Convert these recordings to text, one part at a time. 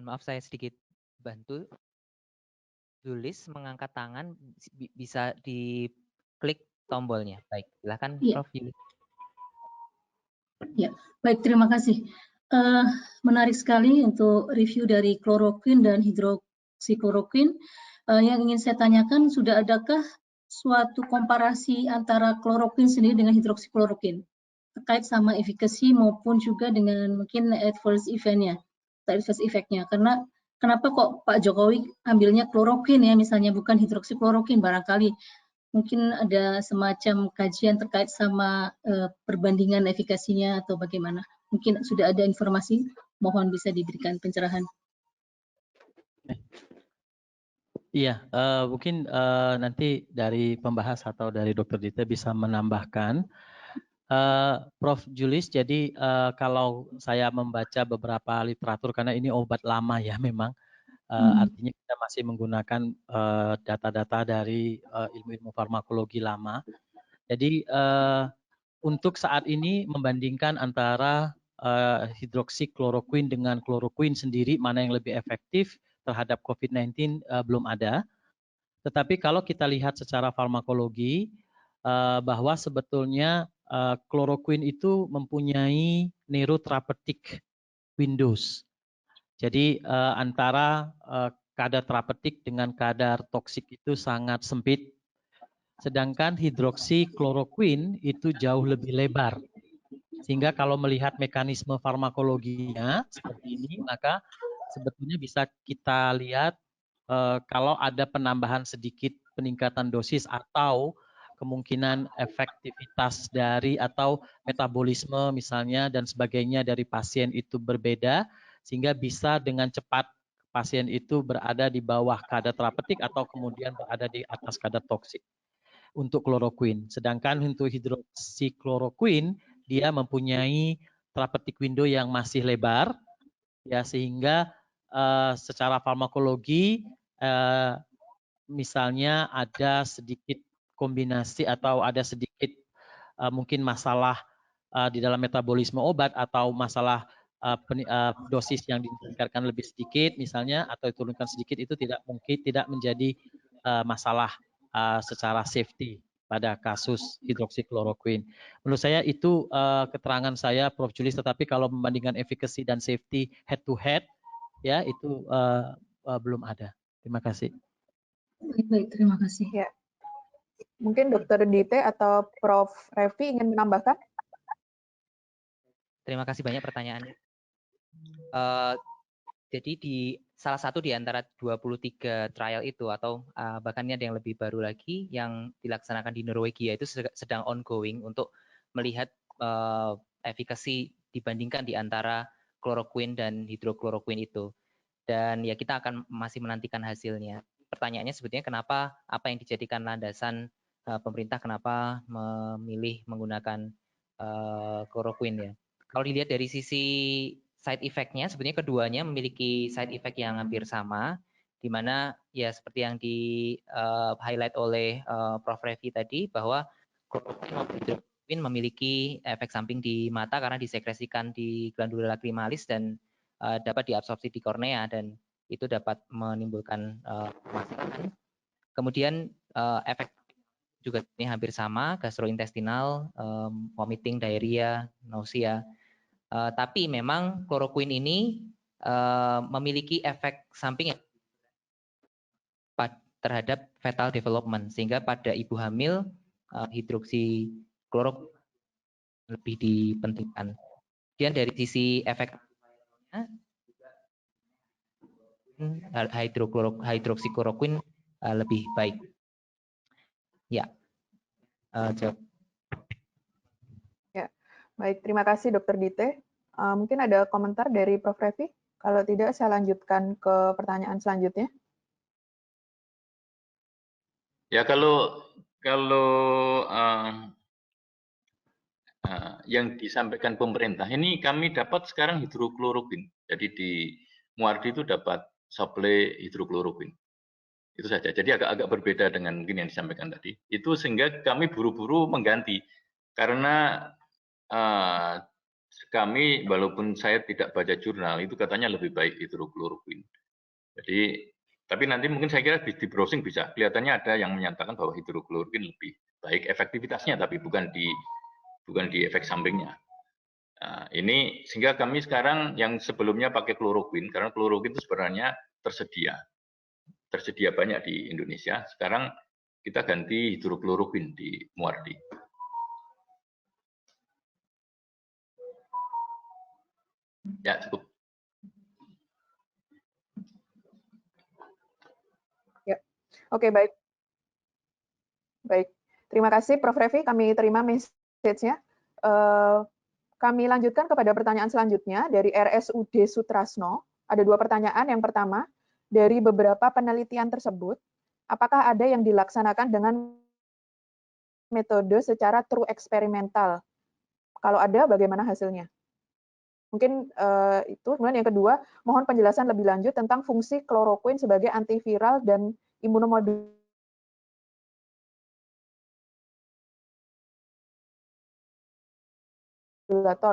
Mohon maaf saya sedikit bantu. Tulis mengangkat tangan bisa diklik tombolnya. Baik, silakan Iya. Prof. Yulis. Ya, baik, terima kasih. Menarik sekali untuk review dari kloroquine dan hidroksikloroquine. Yang ingin saya tanyakan, sudah adakah suatu komparasi antara kloroquine sendiri dengan hidroksikloroquine terkait sama efikasi maupun juga dengan mungkin adverse event-nya, adverse effect-nya? Karena kenapa kok Pak Jokowi ambilnya kloroquine ya, misalnya bukan hidroksikloroquine, barangkali mungkin ada semacam kajian terkait sama perbandingan efikasinya atau bagaimana? Mungkin sudah ada informasi, mohon bisa diberikan pencerahan. Iya, mungkin nanti dari pembahas atau dari Dr. Dita bisa menambahkan. Prof. Julis, jadi kalau saya membaca beberapa literatur, karena ini obat lama ya memang, artinya kita masih menggunakan data-data dari ilmu-ilmu farmakologi lama. Jadi untuk saat ini membandingkan antara hidroksikloroquine dengan kloroquine sendiri, mana yang lebih efektif terhadap COVID-19 belum ada. Tetapi kalau kita lihat secara farmakologi, bahwa sebetulnya kloroquine itu mempunyai neurotherapeutic windows. Jadi antara kadar terapeutik dengan kadar toksik itu sangat sempit. Sedangkan hidroksikloroquine itu jauh lebih lebar. Sehingga kalau melihat mekanisme farmakologinya seperti ini, maka sebetulnya bisa kita lihat kalau ada penambahan sedikit peningkatan dosis atau kemungkinan efektivitas dari atau metabolisme misalnya dan sebagainya dari pasien itu berbeda, sehingga bisa dengan cepat pasien itu berada di bawah kadar terapeutik atau kemudian berada di atas kadar toksik untuk kloroquine. Sedangkan untuk hidroksikloroquine dia mempunyai therapeutic window yang masih lebar, ya, sehingga secara farmakologi misalnya ada sedikit kombinasi atau ada sedikit mungkin masalah di dalam metabolisme obat atau masalah dosis yang ditingkatkan lebih sedikit misalnya atau diturunkan sedikit, itu tidak menjadi masalah secara safety pada kasus hidroksikloroquine. Menurut saya itu keterangan saya, Prof. Julis. Tetapi kalau membandingkan efficacy dan safety head to head, ya itu belum ada. Terima kasih. Baik, terima kasih. Ya. Mungkin Dr. Dite atau Prof. Revi ingin menambahkan? Terima kasih banyak pertanyaannya. Jadi di salah satu di antara 23 trial itu atau bahkan ini ada yang lebih baru lagi yang dilaksanakan di Norwegia itu sedang ongoing untuk melihat efikasi dibandingkan di antara kloroquine dan hidrokloroquine itu. Dan ya kita akan masih menantikan hasilnya. Pertanyaannya sebetulnya kenapa, apa yang dijadikan landasan pemerintah kenapa memilih menggunakan kloroquine ya. Kalau dilihat dari sisi side effect-nya, sebetulnya keduanya memiliki side effect yang hampir sama, di mana ya seperti yang di highlight oleh Prof. Revi tadi, bahwa kloroquine memiliki efek samping di mata karena disekresikan di glandula lacrimalis dan dapat diabsorpsi di kornea dan itu dapat menimbulkan kemacetan. Kemudian efek juga ini hampir sama, gastrointestinal, vomiting, diarrhea, nausea. Tapi memang kloroquine ini memiliki efek samping terhadap fetal development, sehingga pada ibu hamil hidroksikloroquine lebih dipentingkan. Kemudian dari sisi efek hidroksikloroquine lebih baik. Ya, jawab. Ya, baik. Terima kasih Dr. Dite. Mungkin ada komentar dari Prof. Revi? Kalau tidak, saya lanjutkan ke pertanyaan selanjutnya. Ya, kalau yang disampaikan pemerintah, ini kami dapat sekarang hidrokloroquine. Jadi di Muardi itu dapat suplai hidrokloroquine. Itu saja. Jadi agak berbeda dengan mungkin yang disampaikan tadi. Itu sehingga kami buru-buru mengganti. Karena kami walaupun saya tidak baca jurnal itu katanya lebih baik hidrokloroquin. Jadi tapi nanti mungkin saya kira di browsing bisa kelihatannya ada yang menyatakan bahwa hidrokloroquin lebih baik efektivitasnya, tapi bukan di efek sampingnya. Nah, ini sehingga kami sekarang yang sebelumnya pakai kloroquin, karena kloroquin itu sebenarnya tersedia banyak di Indonesia. Sekarang kita ganti hidrokloroquin di Muardi. Ya, cukup. Ya. Oke, baik. Baik. Terima kasih Prof. Revi, kami terima message-nya. Kami lanjutkan kepada pertanyaan selanjutnya dari RSUD Sutrasno. Ada 2 pertanyaan. Yang pertama, dari beberapa penelitian tersebut, apakah ada yang dilaksanakan dengan metode secara true eksperimental? Kalau ada, bagaimana hasilnya? Mungkin itu. Kemudian yang kedua, mohon penjelasan lebih lanjut tentang fungsi kloroquine sebagai antiviral dan imunomodulator.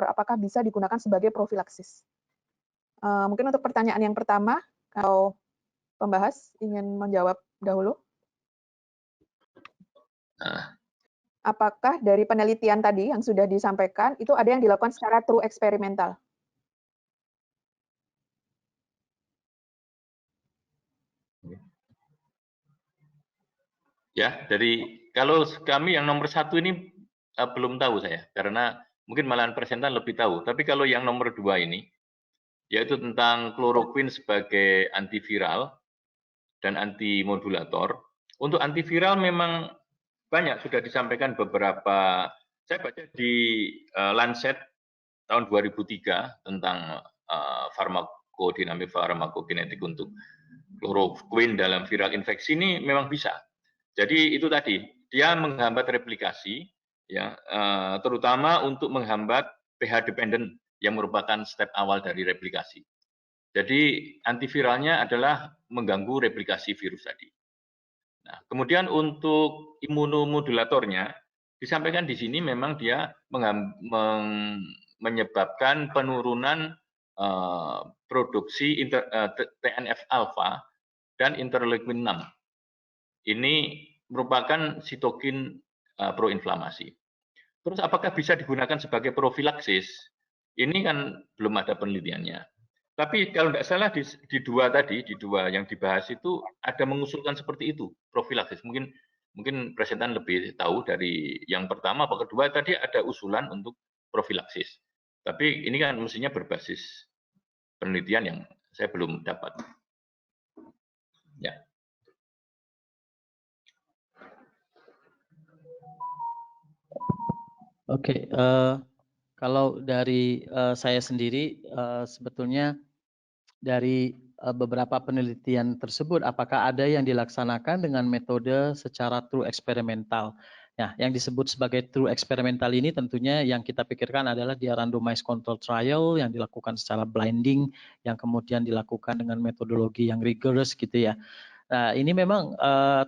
Apakah bisa digunakan sebagai profilaksis? Mungkin untuk pertanyaan yang pertama, kalau pembahas ingin menjawab dahulu. Apakah dari penelitian tadi yang sudah disampaikan, itu ada yang dilakukan secara true eksperimental? Ya, kalau kami yang nomor 1 ini belum tahu saya, karena mungkin malahan presentan lebih tahu. Tapi kalau yang nomor 2 ini, yaitu tentang kloroquine sebagai antiviral dan antimodulator. Untuk antiviral memang banyak sudah disampaikan beberapa. Saya baca di Lancet tahun 2003 tentang farmakodinamik farmakokinetik untuk kloroquine dalam viral infeksi ini memang bisa. Jadi itu tadi, dia menghambat replikasi, ya, terutama untuk menghambat pH dependent yang merupakan step awal dari replikasi. Jadi antiviralnya adalah mengganggu replikasi virus tadi. Nah, kemudian untuk imunomodulatornya, disampaikan di sini memang dia menyebabkan penurunan produksi TNF-alpha dan interleukin 6. Ini merupakan sitokin proinflamasi. Terus apakah bisa digunakan sebagai profilaksis? Ini kan belum ada penelitiannya. Tapi kalau tidak salah di 2 tadi, di 2 yang dibahas itu ada mengusulkan seperti itu, profilaksis. Mungkin presentan lebih tahu dari yang pertama atau kedua tadi ada usulan untuk profilaksis. Tapi ini kan mestinya berbasis penelitian yang saya belum dapat. Ya. Oke, kalau dari saya sendiri sebetulnya dari beberapa penelitian tersebut, apakah ada yang dilaksanakan dengan metode secara true eksperimental? Nah, yang disebut sebagai true eksperimental ini tentunya yang kita pikirkan adalah dia randomized control trial yang dilakukan secara blinding, yang kemudian dilakukan dengan metodologi yang rigorous gitu ya. Nah, ini memang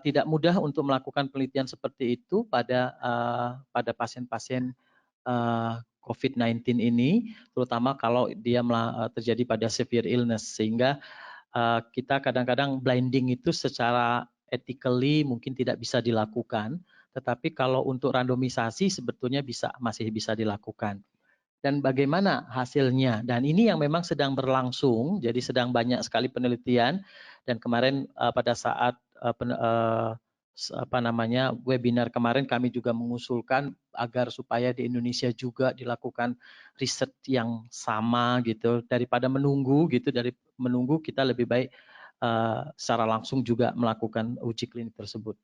tidak mudah untuk melakukan penelitian seperti itu pada pasien-pasien COVID-19 ini, terutama kalau dia terjadi pada severe illness, sehingga kita kadang-kadang blinding itu secara ethically mungkin tidak bisa dilakukan, tetapi kalau untuk randomisasi sebetulnya masih bisa dilakukan. Dan bagaimana hasilnya? Dan ini yang memang sedang berlangsung, jadi sedang banyak sekali penelitian. Dan kemarin pada saat webinar kemarin kami juga mengusulkan agar supaya di Indonesia juga dilakukan riset yang sama gitu, daripada menunggu gitu, kita lebih baik secara langsung juga melakukan uji klinik tersebut.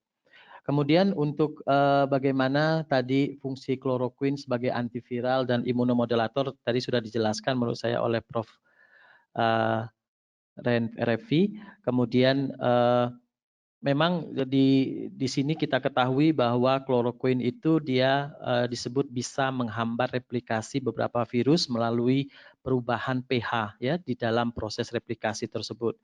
Kemudian untuk bagaimana tadi fungsi kloroquine sebagai antiviral dan imunomodulator tadi sudah dijelaskan menurut saya oleh Prof. Revi. Kemudian memang di sini kita ketahui bahwa kloroquine itu dia disebut bisa menghambat replikasi beberapa virus melalui perubahan pH ya di dalam proses replikasi tersebut.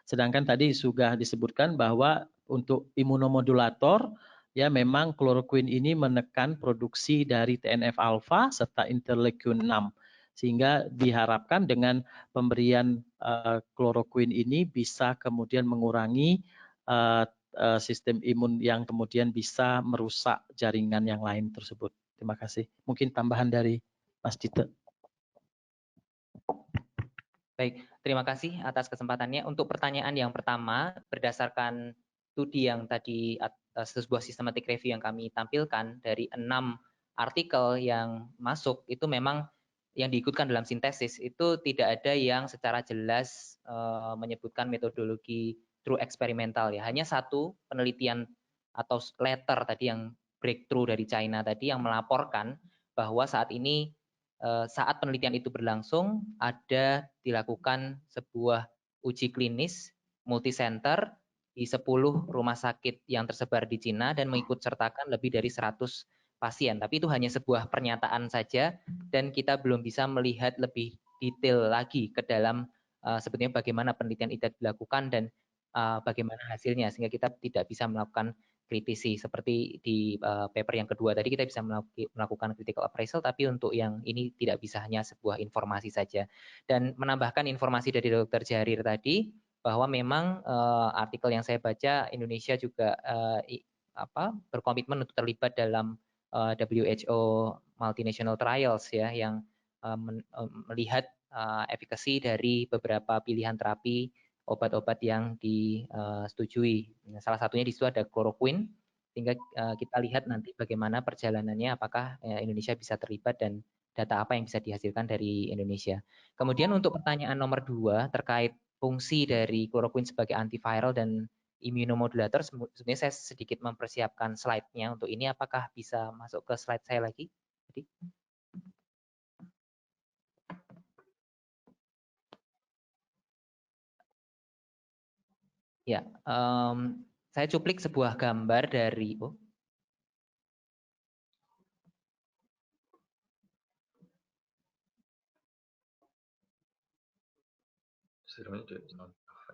Sedangkan tadi sudah disebutkan bahwa untuk imunomodulator ya memang kloroquine ini menekan produksi dari TNF-alpha serta interleukin 6. Sehingga diharapkan dengan pemberian kloroquine ini bisa kemudian mengurangi sistem imun yang kemudian bisa merusak jaringan yang lain tersebut. Terima kasih. Mungkin tambahan dari Mas Dite. Baik, terima kasih atas kesempatannya. Untuk pertanyaan yang pertama, berdasarkan studi yang tadi, sebuah systematic review yang kami tampilkan dari 6 artikel yang masuk, itu memang yang diikutkan dalam sintesis itu tidak ada yang secara jelas menyebutkan metodologi true eksperimental ya. Hanya satu penelitian atau letter tadi yang breakthrough dari China tadi yang melaporkan bahwa saat ini saat penelitian itu berlangsung, ada dilakukan sebuah uji klinis multicenter di 10 rumah sakit yang tersebar di Cina dan mengikut sertakan lebih dari 100 pasien. Tapi itu hanya sebuah pernyataan saja dan kita belum bisa melihat lebih detail lagi ke dalam sebetulnya bagaimana penelitian itu dilakukan dan bagaimana hasilnya, sehingga kita tidak bisa melakukan kritisi seperti di paper yang kedua tadi kita bisa melakukan critical appraisal, tapi untuk yang ini tidak bisa, hanya sebuah informasi saja. Dan menambahkan informasi dari Dr. Jarir tadi bahwa memang artikel yang saya baca Indonesia juga berkomitmen untuk terlibat dalam WHO multinational trials ya, yang melihat efikasi dari beberapa pilihan terapi obat-obat yang disetujui. Salah satunya di situ ada kloroquine, sehingga kita lihat nanti bagaimana perjalanannya, apakah Indonesia bisa terlibat dan data apa yang bisa dihasilkan dari Indonesia. Kemudian untuk pertanyaan nomor 2 terkait fungsi dari kloroquine sebagai antiviral dan immunomodulator, sebenarnya saya sedikit mempersiapkan slide-nya untuk ini. Apakah bisa masuk ke slide saya lagi? Ya, saya cuplik sebuah gambar dari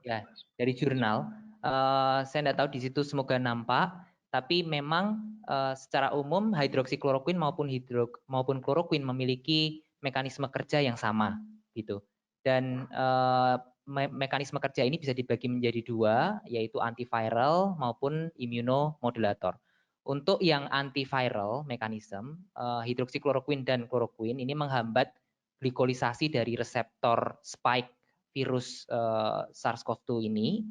ya, dari jurnal. Saya tidak tahu di situ, semoga nampak. Tapi memang secara umum hidroksikloroquine maupun kloroquine memiliki mekanisme kerja yang sama, gitu. Dan mekanisme kerja ini bisa dibagi menjadi 2, yaitu antiviral maupun immunomodulator. Untuk yang antiviral mekanisme, hidroksikloroquine dan kloroquine ini menghambat glikolisasi dari reseptor spike virus SARS-CoV-2 ini,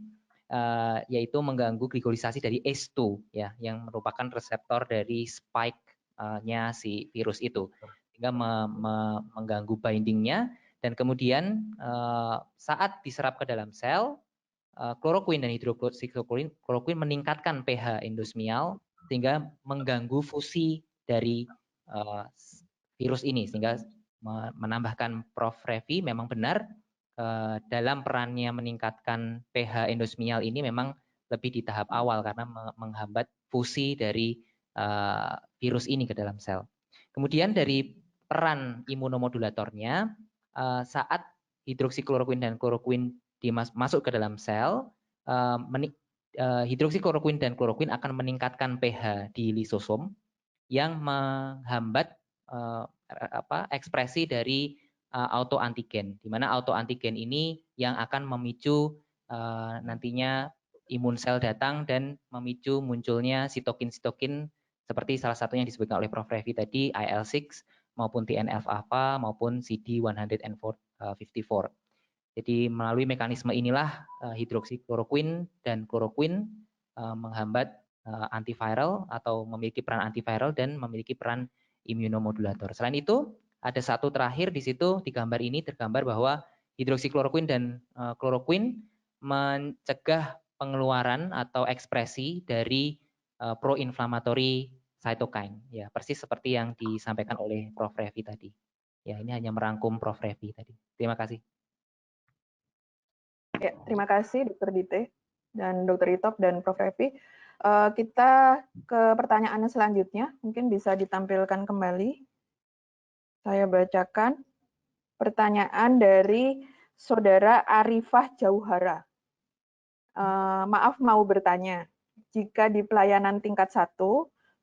yaitu mengganggu glikolisasi dari ACE2 ya, yang merupakan reseptor dari spike-nya si virus itu, sehingga mengganggu bindingnya. Dan kemudian saat diserap ke dalam sel, kloroquine dan hidroksikloroquine meningkatkan pH endosmial sehingga mengganggu fusi dari virus ini, sehingga menambahkan Prof. Revi memang benar dalam perannya meningkatkan pH endosmial ini memang lebih di tahap awal karena menghambat fusi dari virus ini ke dalam sel. Kemudian dari peran imunomodulatornya, saat hidroksikloroquine dan kloroquine masuk ke dalam sel, hidroksikloroquine dan kloroquine akan meningkatkan pH di lisosom yang menghambat ekspresi dari autoantigen, di mana autoantigen ini yang akan memicu nantinya imun sel datang dan memicu munculnya sitokin-sitokin seperti salah satunya yang disebutkan oleh Prof. Revi tadi, IL-6 maupun TNF-alpha maupun CD154. Jadi melalui mekanisme inilah hidroksikloroquine dan kloroquine menghambat antiviral atau memiliki peran antiviral dan memiliki peran immunomodulator. Selain itu, ada satu terakhir di situ di gambar ini tergambar bahwa hidroksikloroquine dan kloroquine mencegah pengeluaran atau ekspresi dari pro-inflammatory cytokine. Ya, persis seperti yang disampaikan oleh Prof. Revi tadi. Ya, ini hanya merangkum Prof. Revi tadi. Terima kasih. Ya, terima kasih Dr. Dite dan Dr. Itop dan Prof. Revi. Kita ke pertanyaan selanjutnya, mungkin bisa ditampilkan kembali. Saya bacakan pertanyaan dari Saudara Arifah Jauhara. Maaf mau bertanya, jika di pelayanan tingkat 1,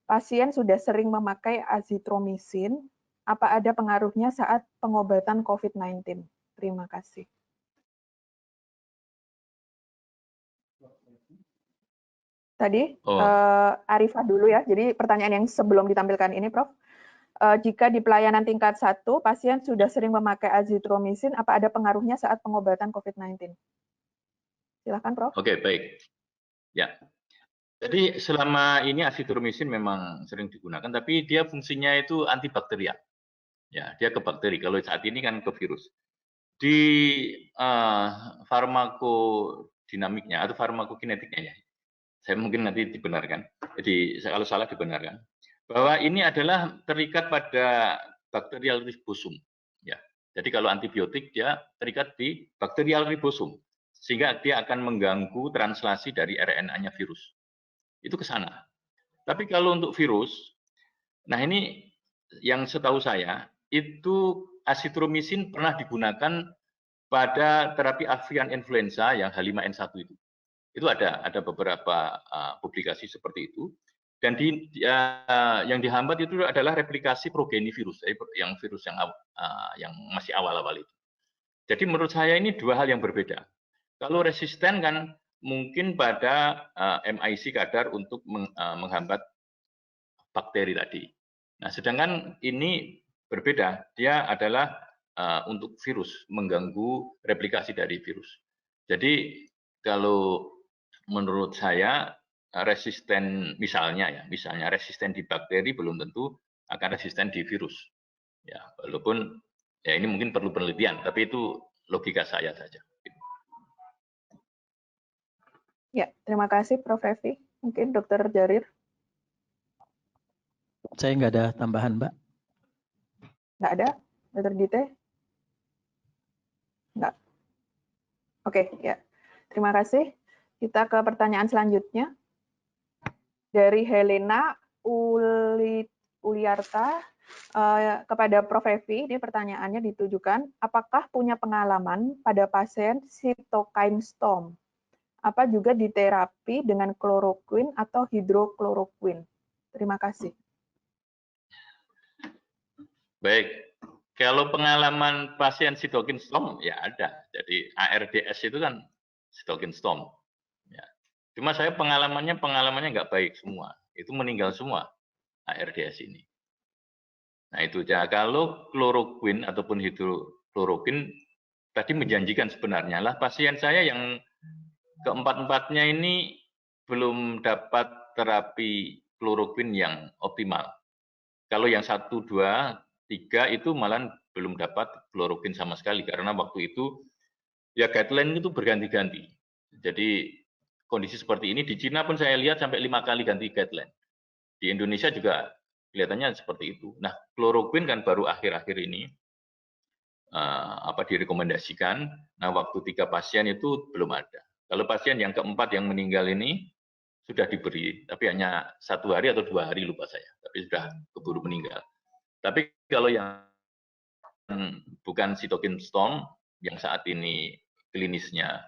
pasien sudah sering memakai azitromisin apa ada pengaruhnya saat pengobatan COVID-19? Terima kasih. Tadi Arifah dulu ya, jadi pertanyaan yang sebelum ditampilkan ini Prof. Jika di pelayanan tingkat 1, pasien sudah sering memakai azitromisin, apa ada pengaruhnya saat pengobatan COVID-19? Silakan Prof. Oke, baik. Ya, jadi selama ini azitromisin memang sering digunakan, tapi dia fungsinya itu antibakterial. Ya, dia ke bakteri. Kalau saat ini kan ke virus. Di farmakodinamiknya atau farmakokinetiknya ya, saya mungkin nanti dibenarkan. Jadi kalau salah dibenarkan. Bahwa ini adalah terikat pada bakterial ribosum. Ya, jadi kalau antibiotik dia terikat di bakterial ribosum, sehingga dia akan mengganggu translasi dari RNA-nya virus. Itu ke sana. Tapi kalau untuk virus, nah ini yang setahu saya, itu azitromisin pernah digunakan pada terapi avian influenza yang H5N1 itu. Itu ada beberapa publikasi seperti itu. Dan yang dihambat itu adalah replikasi progeni virus, yang virus yang masih awal-awal itu. Jadi menurut saya ini dua hal yang berbeda. Kalau resisten kan mungkin pada MIC kadar untuk menghambat bakteri tadi. Nah, sedangkan ini berbeda, dia adalah untuk virus, mengganggu replikasi dari virus. Jadi kalau menurut saya resisten misalnya resisten di bakteri belum tentu akan resisten di virus. Ya, walaupun ya ini mungkin perlu penelitian, tapi itu logika saya saja. Ya, terima kasih Prof. Evi. Mungkin Dr. Jarir. Saya nggak ada tambahan, Mbak. Nggak ada? Dr. Dite? Nggak. Oke, ya. Terima kasih. Kita ke pertanyaan selanjutnya. Dari Helena Uliarta kepada Prof. Evi, ini pertanyaannya ditujukan, apakah punya pengalaman pada pasien cytokine storm? Apa juga diterapi dengan kloroquine atau hidrokloroquine? Terima kasih. Baik, kalau pengalaman pasien cytokine storm ya ada. Jadi ARDS itu kan cytokine storm. Ya. Cuma saya pengalamannya nggak baik semua. Itu meninggal semua ARDS ini. Nah itu ya. Kalau kloroquine ataupun hidrokloroquine tadi menjanjikan sebenarnya lah pasien saya yang keempat-empatnya ini belum dapat terapi kloroquine yang optimal. Kalau yang 1, 2, 3 itu malah belum dapat kloroquine sama sekali karena waktu itu ya guideline itu berganti-ganti. Jadi kondisi seperti ini di Cina pun saya lihat sampai 5 kali ganti guideline. Di Indonesia juga kelihatannya seperti itu. Nah, kloroquine kan baru akhir-akhir ini direkomendasikan. Nah, waktu 3 pasien itu belum ada. Kalau pasien yang keempat yang meninggal ini sudah diberi, tapi hanya 1 hari atau 2 hari lupa saya, tapi sudah keburu meninggal. Tapi kalau yang bukan cytokine storm yang saat ini klinisnya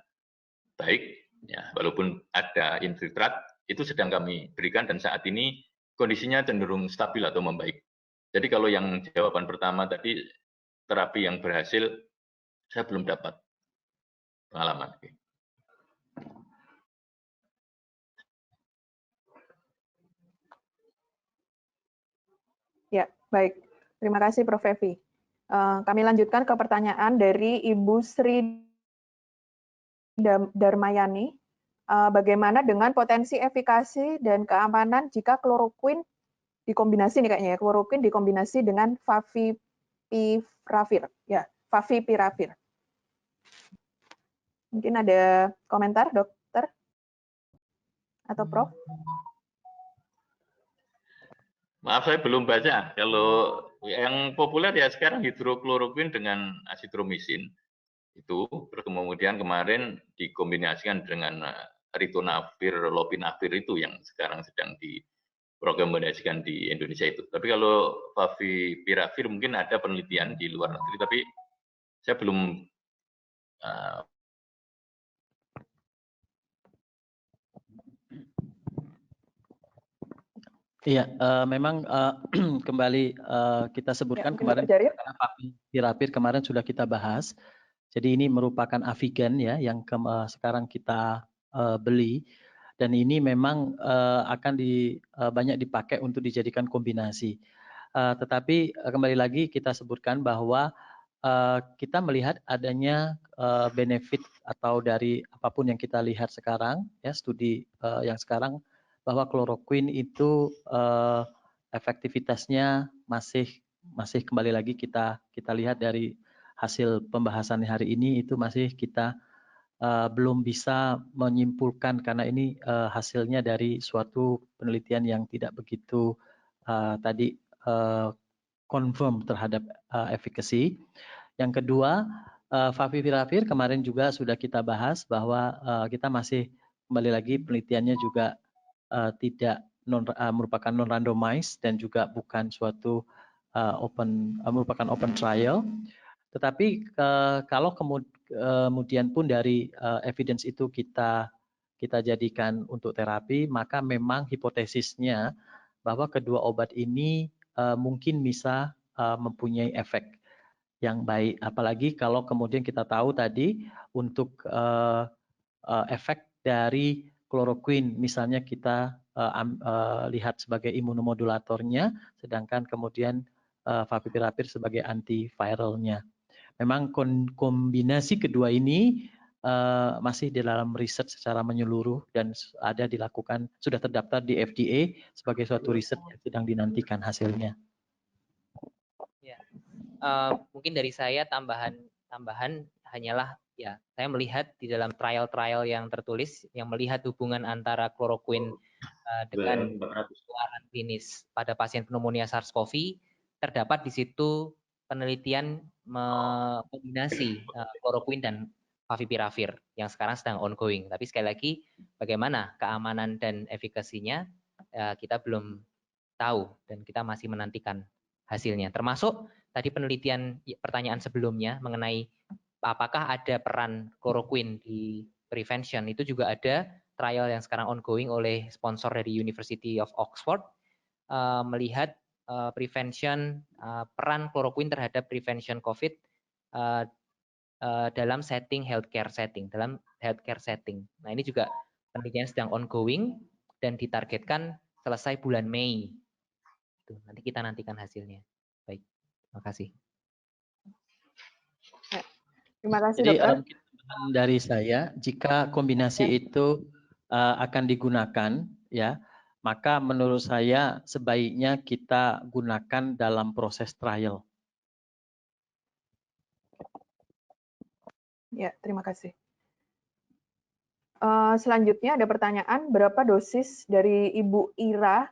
baik, ya walaupun ada infiltrat, itu sedang kami berikan dan saat ini kondisinya cenderung stabil atau membaik. Jadi kalau yang jawaban pertama tadi terapi yang berhasil, saya belum dapat pengalaman. Ya, baik. Terima kasih Prof. Evi. Kami lanjutkan ke pertanyaan dari Ibu Sri Darmayani. Bagaimana dengan potensi efikasi dan keamanan jika kloroquine dikombinasi nih kayaknya ya, kloroquine dikombinasi dengan favipiravir. Ya, favipiravir. Mungkin ada komentar, Dokter atau Prof? Maaf, saya belum baca. Kalau yang populer ya sekarang hidrokloroquine dengan azitromisin itu, terus kemudian kemarin dikombinasikan dengan ritonavir, lopinavir itu yang sekarang sedang direkomendasikan di Indonesia itu. Tapi kalau favipiravir mungkin ada penelitian di luar negeri, tapi saya belum Iya, memang kembali kita sebutkan kemarin karena favipiravir kemarin sudah kita bahas. Jadi ini merupakan Avigan ya yang sekarang kita beli dan ini memang akan banyak dipakai untuk dijadikan kombinasi. Tetapi kembali lagi kita sebutkan bahwa kita melihat adanya benefit atau dari apapun yang kita lihat sekarang ya studi yang sekarang bahwa kloroquine itu efektivitasnya masih kembali lagi kita lihat dari hasil pembahasan hari ini itu masih kita belum bisa menyimpulkan karena ini hasilnya dari suatu penelitian yang tidak begitu tadi confirm terhadap efficacy. Yang kedua, favipiravir kemarin juga sudah kita bahas bahwa kita masih kembali lagi penelitiannya juga tidak merupakan non randomized dan juga bukan suatu merupakan open trial. Tetapi kalau kemudian pun dari evidence itu kita jadikan untuk terapi, maka memang hipotesisnya bahwa kedua obat ini mungkin bisa mempunyai efek yang baik. Apalagi kalau kemudian kita tahu tadi untuk efek dari kloroquine, misalnya kita lihat sebagai imunomodulatornya, sedangkan kemudian favipiravir sebagai antiviralnya. Memang kombinasi kedua ini masih di dalam riset secara menyeluruh dan sudah terdaftar di FDA sebagai suatu riset yang sedang dinantikan hasilnya. Ya. Mungkin dari saya tambahan hanyalah ya saya melihat di dalam trial-trial yang tertulis yang melihat hubungan antara kloroquine dengan penularan klinis pada pasien pneumonia SARS-CoV terdapat di situ penelitian kombinasi kloroquine dan favipiravir yang sekarang sedang ongoing. Tapi sekali lagi bagaimana keamanan dan efikasinya kita belum tahu dan kita masih menantikan hasilnya. Termasuk tadi penelitian pertanyaan sebelumnya mengenai apakah ada peran kloroquine di prevention, itu juga ada trial yang sekarang ongoing oleh sponsor dari University of Oxford melihat prevention peran kloroquine terhadap prevention COVID dalam healthcare setting. Nah, ini juga penelitian sedang ongoing dan ditargetkan selesai bulan Mei. Nanti kita nantikan hasilnya. Baik, terima kasih. Terima kasih, Jadi, Dokter. dari saya, jika kombinasi itu akan digunakan, ya, maka menurut saya sebaiknya kita gunakan dalam proses trial. Ya, terima kasih. Selanjutnya ada pertanyaan, berapa dosis dari Ibu Ira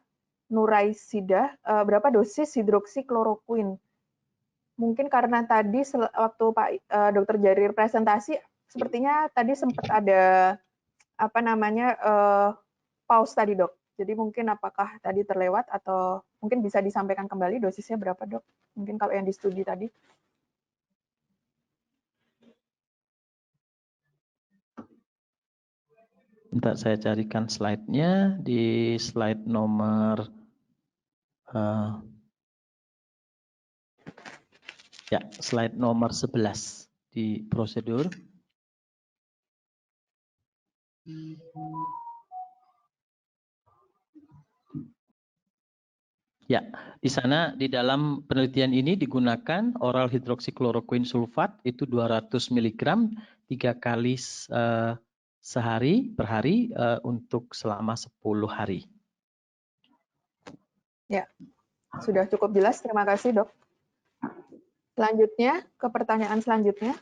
Nuraisidah, berapa dosis hidroksikloroquine? Mungkin karena tadi waktu Pak Dr. Jarir presentasi, sepertinya tadi sempat ada pause tadi, Dok. Jadi mungkin apakah tadi terlewat atau mungkin bisa disampaikan kembali dosisnya berapa, Dok? Mungkin kalau yang di studi tadi. Bentar, saya carikan slide-nya di slide nomor slide nomor 11 di prosedur. Ya, di sana di dalam penelitian ini digunakan oral hidroksikloroquine sulfat itu 200 mg 3 kali per hari untuk selama 10 hari. Ya, sudah cukup jelas. Terima kasih, Dok. Selanjutnya, ke pertanyaan selanjutnya.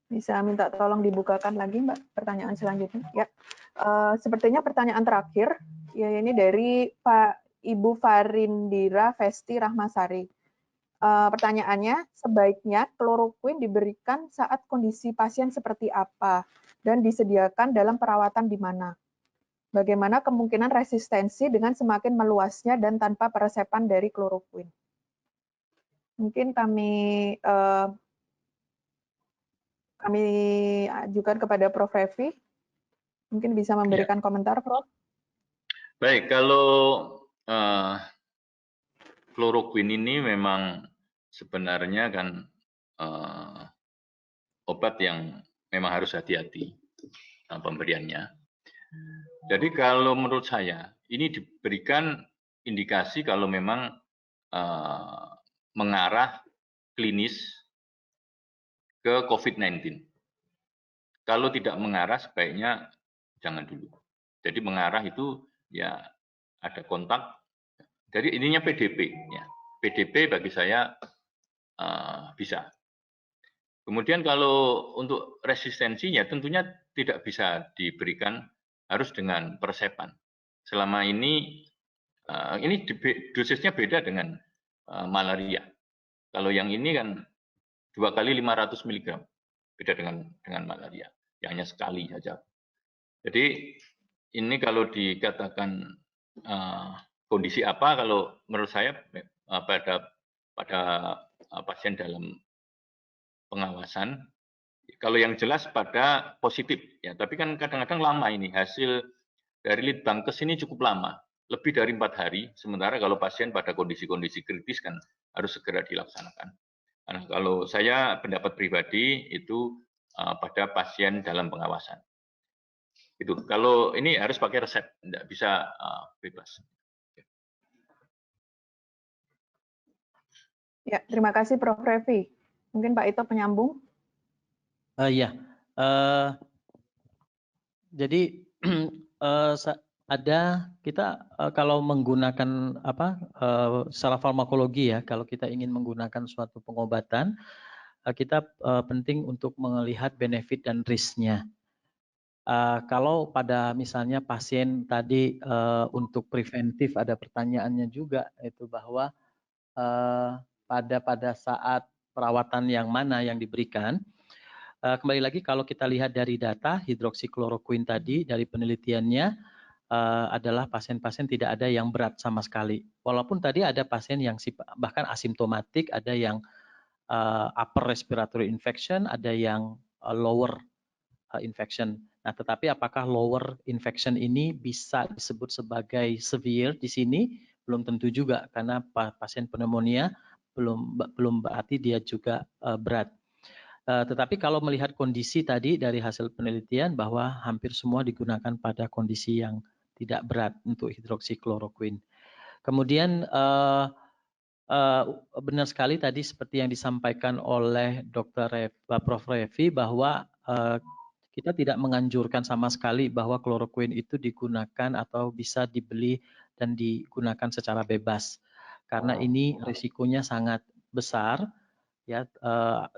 Bisa minta tolong dibukakan lagi, Mbak, pertanyaan selanjutnya. Ya, sepertinya pertanyaan terakhir, ya ini dari Ibu Farindira Vesti Rahmasari. Pertanyaannya, sebaiknya kloroquine diberikan saat kondisi pasien seperti apa dan disediakan dalam perawatan di mana? Bagaimana kemungkinan resistensi dengan semakin meluasnya dan tanpa peresepan dari kloroquine? Mungkin kami kami ajukan kepada Prof. Revi. Mungkin bisa memberikan komentar, Prof. Baik, kalau kloroquine ini memang sebenarnya kan obat yang memang harus hati-hati pemberiannya. Jadi kalau menurut saya ini diberikan indikasi kalau memang mengarah klinis ke COVID-19. Kalau tidak mengarah sebaiknya jangan dulu. Jadi mengarah itu ya ada kontak. Jadi ininya PDP. Ya. PDP bagi saya bisa. Kemudian kalau untuk resistensinya tentunya tidak bisa diberikan harus dengan persepan. Selama ini dosisnya beda dengan malaria. Kalau yang ini kan 2 kali 500 mg, beda dengan malaria, yang hanya sekali saja. Jadi ini kalau dikatakan kondisi apa, kalau menurut saya pada pasien dalam pengawasan, kalau yang jelas pada positif, ya. Tapi kan kadang-kadang lama ini hasil dari litbangkes ini cukup lama, lebih dari 4 hari. Sementara kalau pasien pada kondisi-kondisi kritis kan harus segera dilaksanakan. Nah, kalau saya pendapat pribadi itu pada pasien dalam pengawasan. Itu kalau ini harus pakai resep, tidak bisa bebas. Ya, terima kasih Prof. Revi. Mungkin Pak Ito penyambung. Ya, jadi ada kita kalau menggunakan secara farmakologi ya, kalau kita ingin menggunakan suatu pengobatan, kita penting untuk melihat benefit dan risk-nya. Kalau pada misalnya pasien tadi untuk preventif ada pertanyaannya juga itu bahwa pada saat perawatan yang mana yang diberikan. Kembali lagi kalau kita lihat dari data hidroksikloroquine tadi dari penelitiannya adalah pasien-pasien tidak ada yang berat sama sekali. Walaupun tadi ada pasien yang bahkan asimptomatik, ada yang upper respiratory infection, ada yang lower infection. Nah, tetapi apakah lower infection ini bisa disebut sebagai severe di sini? Belum tentu juga karena pasien pneumonia belum berarti dia juga berat. Tetapi kalau melihat kondisi tadi dari hasil penelitian bahwa hampir semua digunakan pada kondisi yang tidak berat untuk hidroksikloroquine. Kemudian benar sekali tadi seperti yang disampaikan oleh Prof. Revi bahwa kita tidak menganjurkan sama sekali bahwa kloroquine itu digunakan atau bisa dibeli dan digunakan secara bebas. Karena ini risikonya sangat besar. Ya,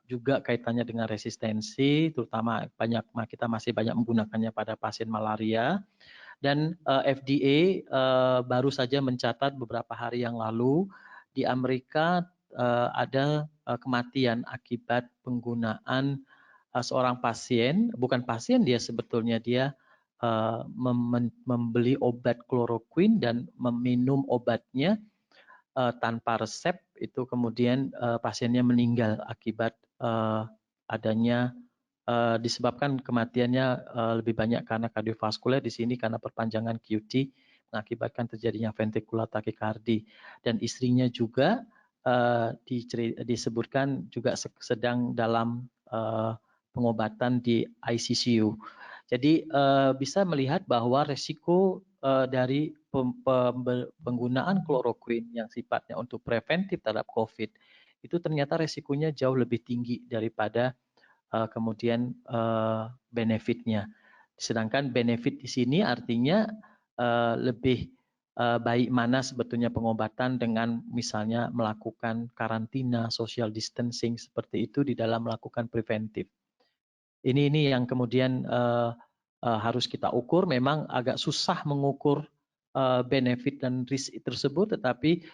juga kaitannya dengan resistensi, terutama kita masih banyak menggunakannya pada pasien malaria. Dan FDA baru saja mencatat beberapa hari yang lalu di Amerika ada kematian akibat penggunaan seorang pasien, bukan pasien dia sebetulnya dia membeli obat kloroquine dan meminum obatnya tanpa resep, itu kemudian pasiennya meninggal akibat adanya disebabkan kematiannya lebih banyak karena kardiovaskuler, di sini karena perpanjangan QT mengakibatkan terjadinya ventricular tachycardia, dan istrinya juga disebutkan juga sedang dalam pengobatan di ICU. Jadi bisa melihat bahwa resiko dari penggunaan kloroquine yang sifatnya untuk preventif terhadap COVID itu ternyata resikonya jauh lebih tinggi daripada kemudian benefitnya. Sedangkan benefit di sini artinya lebih baik mana sebetulnya pengobatan dengan misalnya melakukan karantina, social distancing seperti itu di dalam melakukan preventif. Ini yang kemudian harus kita ukur. Memang agak susah mengukur benefit dan risk tersebut, tetapi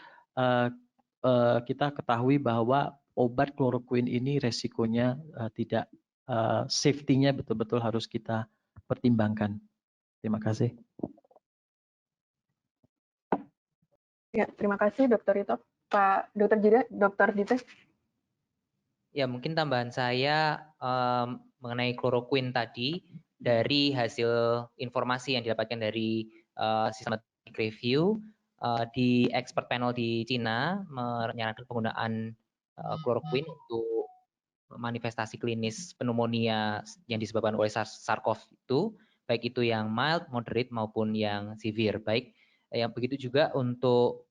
kita ketahui bahwa obat kloroquine ini resikonya tidak safety-nya betul-betul harus kita pertimbangkan. Terima kasih. Ya, terima kasih Dr. Ito. Pak Dr. Dite. Ya, mungkin tambahan saya mengenai kloroquine tadi, dari hasil informasi yang didapatkan dari systematic review, di expert panel di Cina menyarankan penggunaan kloroquine untuk manifestasi klinis pneumonia yang disebabkan oleh SARS-CoV itu, baik itu yang mild, moderate maupun yang severe. Baik, yang begitu juga untuk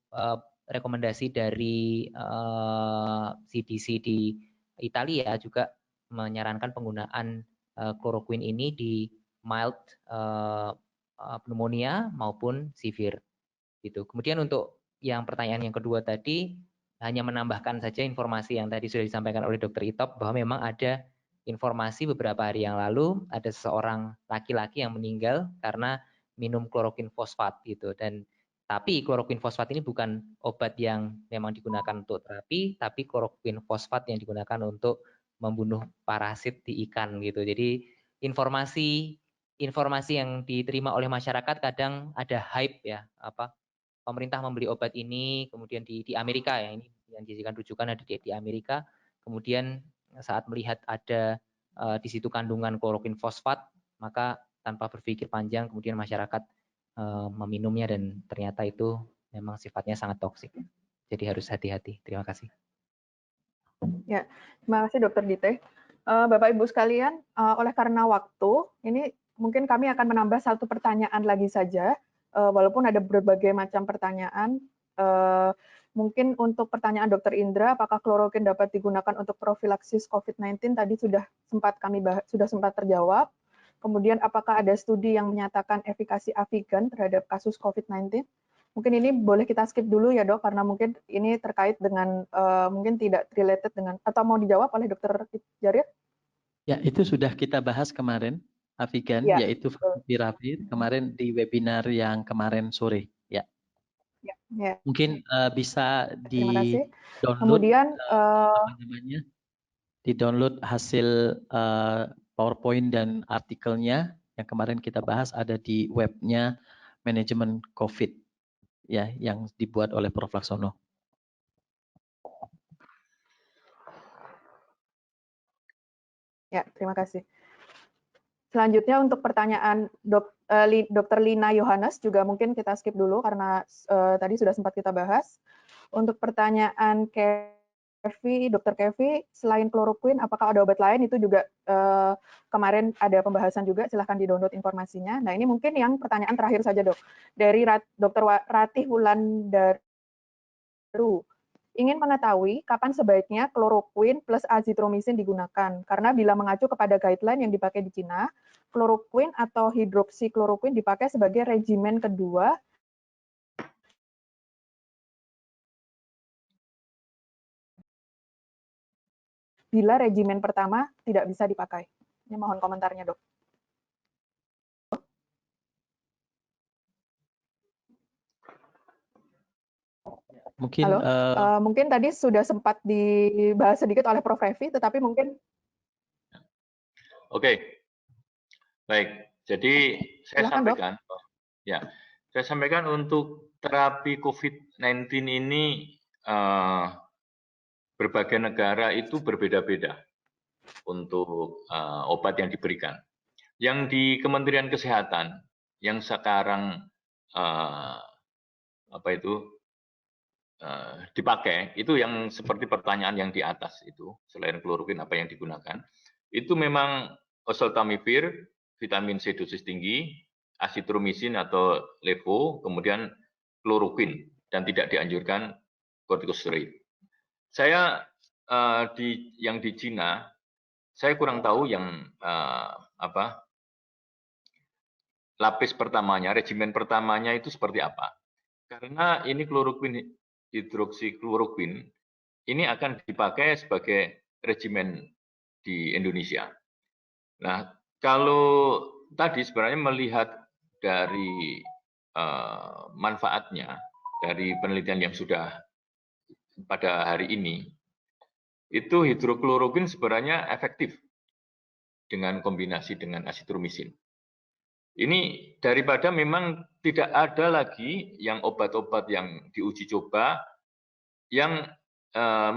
rekomendasi dari CDC di Italia juga menyarankan penggunaan kloroquine ini di mild pneumonia maupun severe. Gitu. Kemudian untuk yang pertanyaan yang kedua tadi, hanya menambahkan saja informasi yang tadi sudah disampaikan oleh Dr. Itop bahwa memang ada informasi beberapa hari yang lalu ada seseorang laki-laki yang meninggal karena minum kloroquine fosfat gitu. Dan tapi kloroquine fosfat ini bukan obat yang memang digunakan untuk terapi, tapi kloroquine fosfat yang digunakan untuk membunuh parasit di ikan gitu. Jadi informasi yang diterima oleh masyarakat kadang ada hype ya, pemerintah membeli obat ini, kemudian di Amerika ya, ini yang dijadikan rujukan ada di Amerika, kemudian saat melihat ada di situ kandungan kloroquine fosfat, maka tanpa berpikir panjang kemudian masyarakat meminumnya dan ternyata itu memang sifatnya sangat toksik. Jadi harus hati-hati. Terima kasih. Ya, terima kasih Dr. Dite. Bapak Ibu sekalian, oleh karena waktu, ini mungkin kami akan menambah satu pertanyaan lagi saja, walaupun ada berbagai macam pertanyaan. Mungkin untuk pertanyaan Dr. Indra, apakah kloroquine dapat digunakan untuk profilaksis COVID-19? Tadi sudah sempat terjawab. Kemudian apakah ada studi yang menyatakan efikasi Avigan terhadap kasus COVID-19? Mungkin ini boleh kita skip dulu ya Dok, karena mungkin ini terkait dengan mungkin tidak related dengan, atau mau dijawab oleh Dr. Jarir? Ya, itu sudah kita bahas kemarin, Avigan, ya, yaitu favipiravir kemarin di webinar yang kemarin sore. Ya. Ya. Mungkin bisa di-download. Kemudian di-download hasil PowerPoint dan artikelnya yang kemarin kita bahas ada di webnya manajemen COVID ya yang dibuat oleh Prof. Laksono. Ya, terima kasih. Selanjutnya untuk pertanyaan Dr. Lina Yohanes juga mungkin kita skip dulu karena tadi sudah sempat kita bahas. Untuk pertanyaan Dr. Kevi, selain kloroquine, apakah ada obat lain? Itu juga kemarin ada pembahasan juga, silahkan di-download informasinya. Nah ini mungkin yang pertanyaan terakhir saja Dok. Dari Dr. Ratih Wulandaru. Ingin mengetahui kapan sebaiknya kloroquine plus azitromisin digunakan. Karena bila mengacu kepada guideline yang dipakai di Cina, kloroquine atau hidroksikloroquine dipakai sebagai regimen kedua bila regimen pertama tidak bisa dipakai. Ini mohon komentarnya, Dok. Mungkin mungkin tadi sudah sempat dibahas sedikit oleh Prof. Revi, tetapi mungkin Oke. Baik. Jadi saya sampaikan, ya, saya sampaikan untuk terapi COVID-19 ini berbagai negara itu berbeda-beda untuk obat yang diberikan. Yang di Kementerian Kesehatan yang sekarang dipakai itu yang seperti pertanyaan yang di atas itu, selain kloroquine apa yang digunakan, itu memang oseltamivir, vitamin C dosis tinggi, azitromisin atau levo, kemudian kloroquine, dan tidak dianjurkan kortikosteroid. Saya yang di Cina, saya kurang tahu yang lapis pertamanya, regimen pertamanya itu seperti apa. Karena ini kloroquine, hidroksikloroquine, ini akan dipakai sebagai regimen di Indonesia. Nah, kalau tadi sebenarnya melihat dari manfaatnya, dari penelitian yang sudah pada hari ini, itu hidrokloroquine sebenarnya efektif dengan kombinasi dengan azitromisin. Ini daripada memang tidak ada lagi yang obat-obat yang diuji coba yang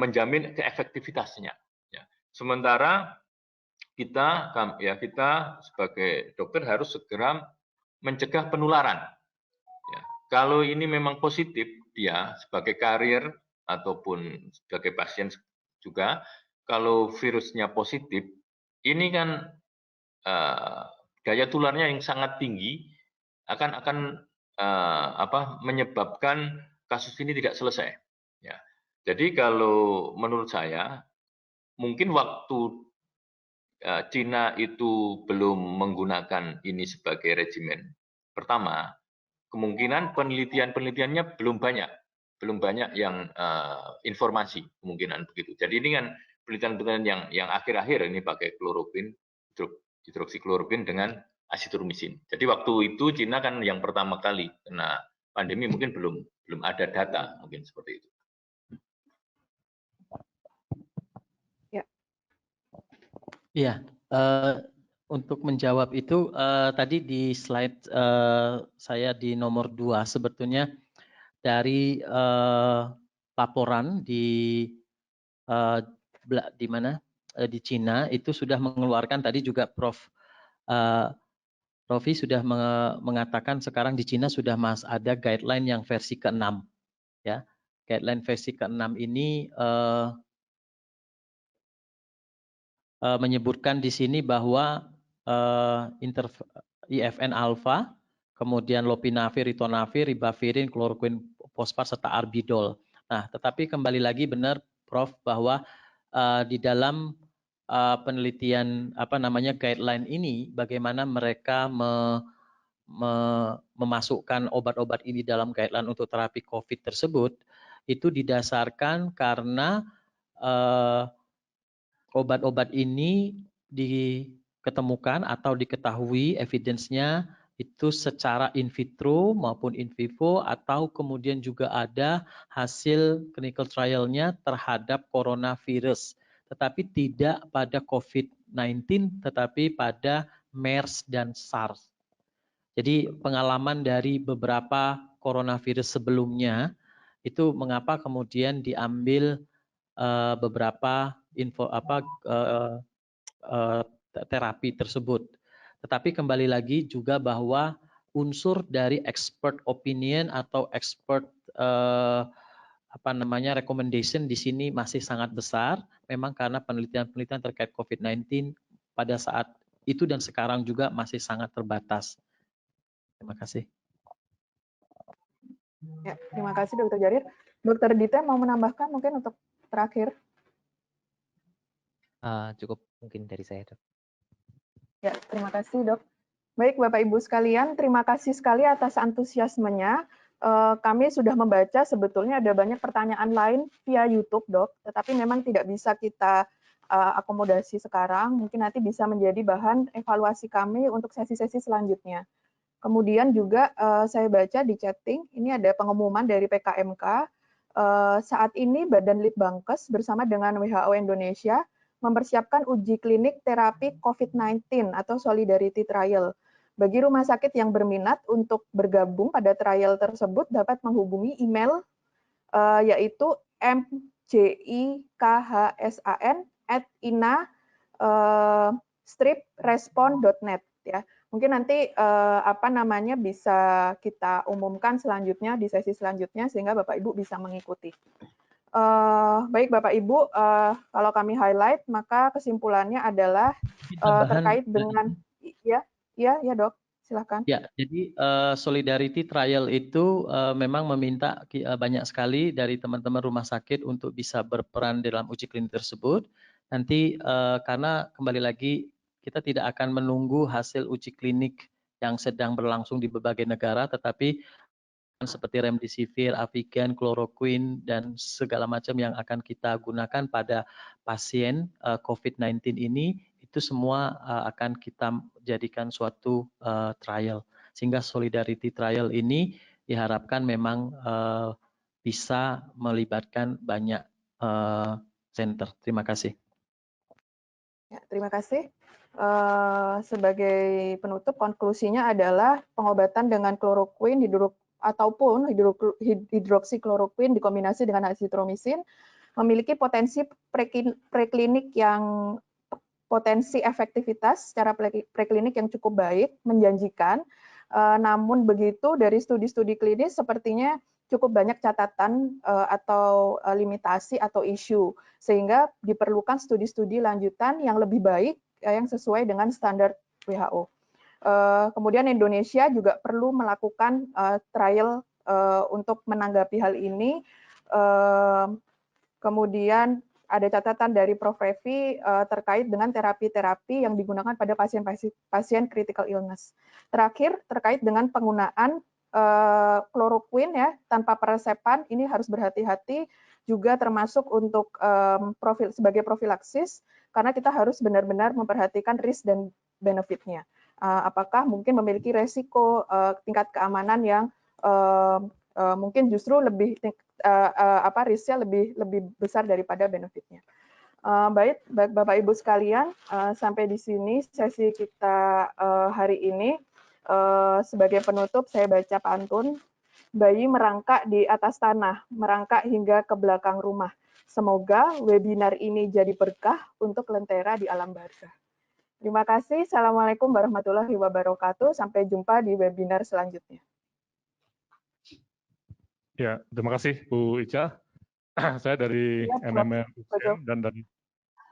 menjamin keefektivitasnya. Ya. Sementara kita sebagai dokter harus segera mencegah penularan. Ya. Kalau ini memang positif, dia sebagai karier ataupun sebagai pasien juga, kalau virusnya positif, ini kan daya tularnya yang sangat tinggi akan menyebabkan kasus ini tidak selesai. Ya. Jadi kalau menurut saya mungkin waktu Cina itu belum menggunakan ini sebagai regimen pertama, kemungkinan penelitiannya belum banyak yang informasi kemungkinan begitu. Jadi ini kan penelitian yang akhir-akhir ini pakai kloroquine, hidroksikloroquine dengan asitromisin. Jadi waktu itu Cina kan yang pertama kali kena pandemi, mungkin belum ada data mungkin seperti itu. Iya, untuk menjawab itu tadi di slide saya di nomor 2 sebetulnya dari laporan di mana di Cina itu sudah mengeluarkan tadi juga Profi sudah mengatakan sekarang di Cina sudah ada guideline yang versi ke-6 ya. Guideline versi ke-6 ini menyebutkan di sini bahwa IFN alpha, kemudian lopinavir, ritonavir, ribavirin, kloroquine fosfat serta arbidol. Nah, tetapi kembali lagi benar Prof bahwa di dalam penelitian guideline ini bagaimana mereka memasukkan obat-obat ini dalam guideline untuk terapi COVID tersebut itu didasarkan karena obat-obat ini diketemukan atau diketahui evidence-nya itu secara in vitro maupun in vivo atau kemudian juga ada hasil clinical trial-nya terhadap coronavirus, tetapi tidak pada COVID-19 tetapi pada MERS dan SARS. Jadi pengalaman dari beberapa coronavirus sebelumnya itu mengapa kemudian diambil beberapa terapi tersebut. Tetapi kembali lagi juga bahwa unsur dari expert opinion atau expert recommendation di sini masih sangat besar, memang karena penelitian-penelitian terkait COVID-19 pada saat itu dan sekarang juga masih sangat terbatas. Terima kasih. Ya, terima kasih Dr. Jarir. Dr. Dita mau menambahkan mungkin untuk terakhir? Cukup mungkin dari saya, Dok. Ya, terima kasih, Dok. Baik, Bapak Ibu sekalian, terima kasih sekali atas antusiasmenya. Kami sudah membaca sebetulnya ada banyak pertanyaan lain via YouTube, Dok, tetapi memang tidak bisa kita akomodasi sekarang. Mungkin nanti bisa menjadi bahan evaluasi kami untuk sesi-sesi selanjutnya. Kemudian juga saya baca di chatting, ini ada pengumuman dari PKMK. Saat ini Badan Litbangkes bersama dengan WHO Indonesia mempersiapkan uji klinik terapi COVID-19 atau Solidarity Trial. Bagi rumah sakit yang berminat untuk bergabung pada trial tersebut dapat menghubungi email yaitu mjikha@ina-respond.net ya. Mungkin nanti bisa kita umumkan selanjutnya di sesi selanjutnya sehingga Bapak Ibu bisa mengikuti. Baik Bapak Ibu, kalau kami highlight maka kesimpulannya adalah terkait dengan ya Dok, silakan. Ya, jadi Solidarity Trial itu memang meminta banyak sekali dari teman-teman rumah sakit untuk bisa berperan dalam uji klinik tersebut. Nanti karena kembali lagi kita tidak akan menunggu hasil uji klinik yang sedang berlangsung di berbagai negara, tetapi seperti remdesivir, avigan, chloroquine, dan segala macam yang akan kita gunakan pada pasien COVID-19 ini, itu semua akan kita jadikan suatu trial. Sehingga Solidarity Trial ini diharapkan memang bisa melibatkan banyak center. Terima kasih. Ya, terima kasih. Sebagai penutup, konklusinya adalah pengobatan dengan kloroquine ataupun hidroksikloroquine dikombinasi dengan asitromisin memiliki potensi preklinik yang potensi efektivitas secara preklinik yang cukup baik, menjanjikan. Namun begitu dari studi-studi klinis sepertinya cukup banyak catatan atau limitasi atau isu, sehingga diperlukan studi-studi lanjutan yang lebih baik yang sesuai dengan standar WHO. Kemudian Indonesia juga perlu melakukan trial untuk menanggapi hal ini. Kemudian ada catatan dari Prof. Revi terkait dengan terapi-terapi yang digunakan pada pasien critical illness. Terakhir, terkait dengan penggunaan kloroquine ya tanpa peresepan, ini harus berhati-hati juga termasuk untuk sebagai profilaksis, karena kita harus benar-benar memperhatikan risk dan benefit-nya. Apakah mungkin memiliki resiko tingkat keamanan yang mungkin justru lebih risknya lebih besar daripada benefitnya. Baik, Bapak Ibu sekalian, sampai di sini sesi kita hari ini. Sebagai penutup, saya baca pantun. Bayi merangkak di atas tanah, merangkak hingga ke belakang rumah. Semoga webinar ini jadi berkah untuk lentera di alam barzah. Terima kasih. Assalamualaikum warahmatullahi wabarakatuh. Sampai jumpa di webinar selanjutnya. Ya, terima kasih Bu Ica. Saya dari MMR dan dari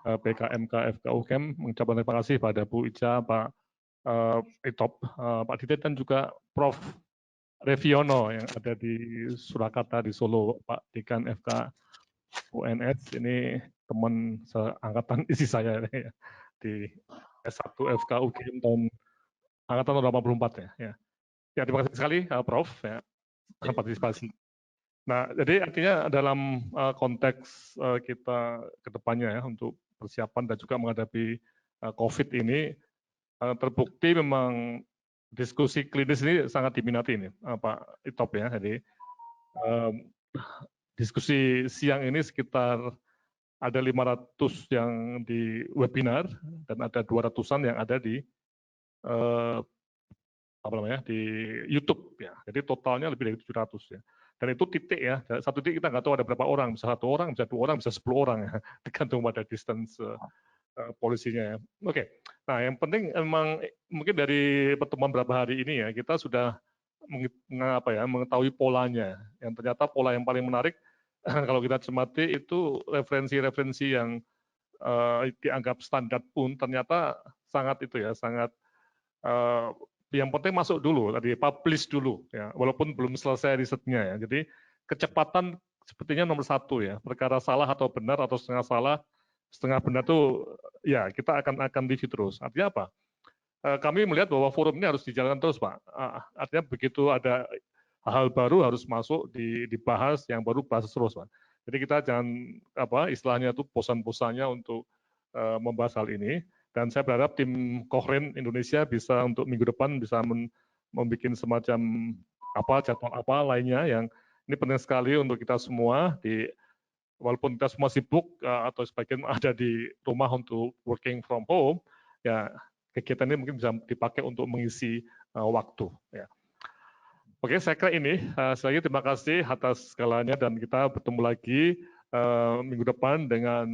PKMK FKUKM mengucapkan terima kasih pada Bu Ica, Pak Itop, Pak Ditit, dan juga Prof. Reviono yang ada di Surakarta, di Solo, Pak Dekan FK UNS. Ini teman seangkatan isi saya ya, di S1 FK UGM tahun angkatan 84 ya. Ya, terima kasih sekali Prof ya, partisipasi. Nah, jadi artinya dalam konteks kita ke depannya ya untuk persiapan dan juga menghadapi COVID ini terbukti memang diskusi klinis ini sangat diminati ini Pak Itop ya. Jadi diskusi siang ini sekitar ada 500 yang di webinar dan ada 200-an yang ada di di YouTube ya. Jadi totalnya lebih dari 700 ya. Dan itu titik ya. Satu titik kita nggak tahu ada berapa orang, bisa 1 orang, bisa 2 orang, bisa 10 orang ya. Tergantung pada distance polisinya ya. Oke. Nah, yang penting memang mungkin dari pertemuan beberapa hari ini ya, kita sudah mengetahui polanya. Yang ternyata pola yang paling menarik kalau kita cermati itu referensi-referensi yang dianggap standar pun ternyata sangat itu ya, sangat yang penting masuk dulu, tadi publish dulu ya, walaupun belum selesai risetnya ya. Jadi kecepatan sepertinya nomor 1 ya. Perkara salah atau benar atau setengah salah, setengah benar tuh ya kita akan review terus. Artinya apa? Kami melihat bahwa forum ini harus dijalankan terus, Pak. Artinya begitu ada hal baru harus masuk dibahas, yang baru bahas terus, Pak. Jadi kita jangan istilahnya itu bosan-bosannya untuk membahas hal ini. Dan saya berharap tim Cochrane Indonesia bisa untuk minggu depan bisa membuat semacam jadwal lainnya yang ini penting sekali untuk kita semua walaupun kita semua sibuk atau sebagian ada di rumah untuk working from home ya, kegiatan ini mungkin bisa dipakai untuk mengisi waktu ya. Oke, saya kira ini sekali lagi terima kasih atas segalanya dan kita bertemu lagi minggu depan dengan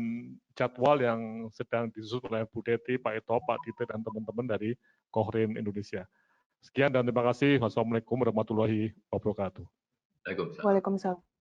jadwal yang sedang disusun oleh Bu Deti, Pak Eto, Pak Dite, dan teman-teman dari Cochrane Indonesia. Sekian dan terima kasih. Wassalamualaikum warahmatullahi wabarakatuh. Waalaikumsalam.